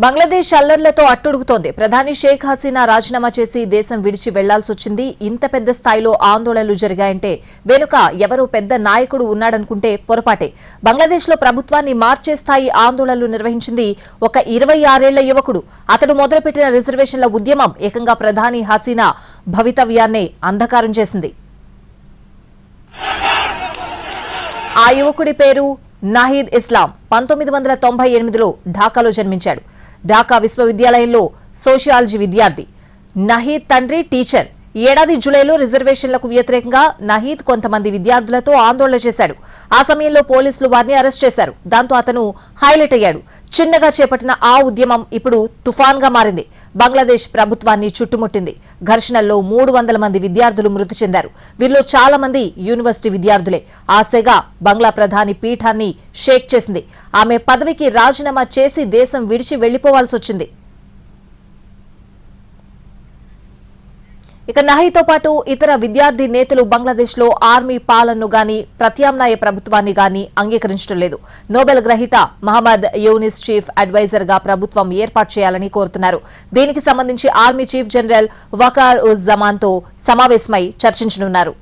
బంగ్లాదేశ్ అల్లర్లతో అట్టుడుగుతోంది. ప్రధాని షేక్ హసీనా రాజీనామా చేసి దేశం విడిచి వెళ్లాల్సొచ్చింది. ఇంత పెద్ద స్థాయిలో ఆందోళనలు జరిగాయంటే వెనుక ఎవరో పెద్ద నాయకుడు ఉన్నాడనుకుంటే పొరపాటే. బంగ్లాదేశ్లో ప్రభుత్వాన్ని మార్చే స్థాయి ఆందోళనలు నిర్వహించింది ఒక 26 ఏళ్ల యువకుడు. అతడు మొదలుపెట్టిన రిజర్వేషన్ల ఉద్యమం ఏకంగా ప్రధాని హసీనా భవితవ్యాన్నే అంధకారం చేసింది. ఆ యువకుడి పేరు నాహీద్ ఇస్లాం. 1998లో ఢాకాలో జన్మించాడు. ఢాకా విశ్వవిద్యాలయంలో సోషియాలజీ విద్యార్థి. నహీద్ తండ్రి టీచర్. ఏడాది జూలైలో రిజర్వేషన్లకు వ్యతిరేకంగా నహీద్ కొంతమంది విద్యార్థులతో ఆందోళన చేశాడు. ఆ సమయంలో పోలీసులు వారిని అరెస్ట్ చేశారు. దాంతో అతను హైలైట్ అయ్యాడు. చిన్నగా చేపట్టిన ఆ ఉద్యమం ఇప్పుడు తుఫాన్గా మారింది. బంగ్లాదేశ్ ప్రభుత్వాన్ని చుట్టుముట్టింది. ఘర్షణల్లో 300 మంది విద్యార్థులు మృతి చెందారు. వీరిలో చాలా మంది యూనివర్సిటీ విద్యార్థులే. ఆ సెగ బంగ్లా ప్రధాని పీఠాన్ని షేక్ చేసింది. ఆమె పదవికి రాజీనామా చేసి దేశం విడిచి వెళ్లిపోవాల్సి వచ్చింది. ఇక నహీద్తో పాటు ఇతర విద్యార్థి నేతలు బంగ్లాదేశ్లో ఆర్మీ పాలనను గాని ప్రత్యామ్నాయ ప్రభుత్వాన్ని గాని అంగీకరించడం లేదు. నోబెల్ గ్రహీత మహమ్మద్ యూనిస్ చీఫ్ అడ్వైజర్ గా ప్రభుత్వం ఏర్పాటు చేయాలని కోరుతున్నారు. దీనికి సంబంధించి army chief general Waqar uz జమాన్తో సమావేశమై చర్చించనున్నారు.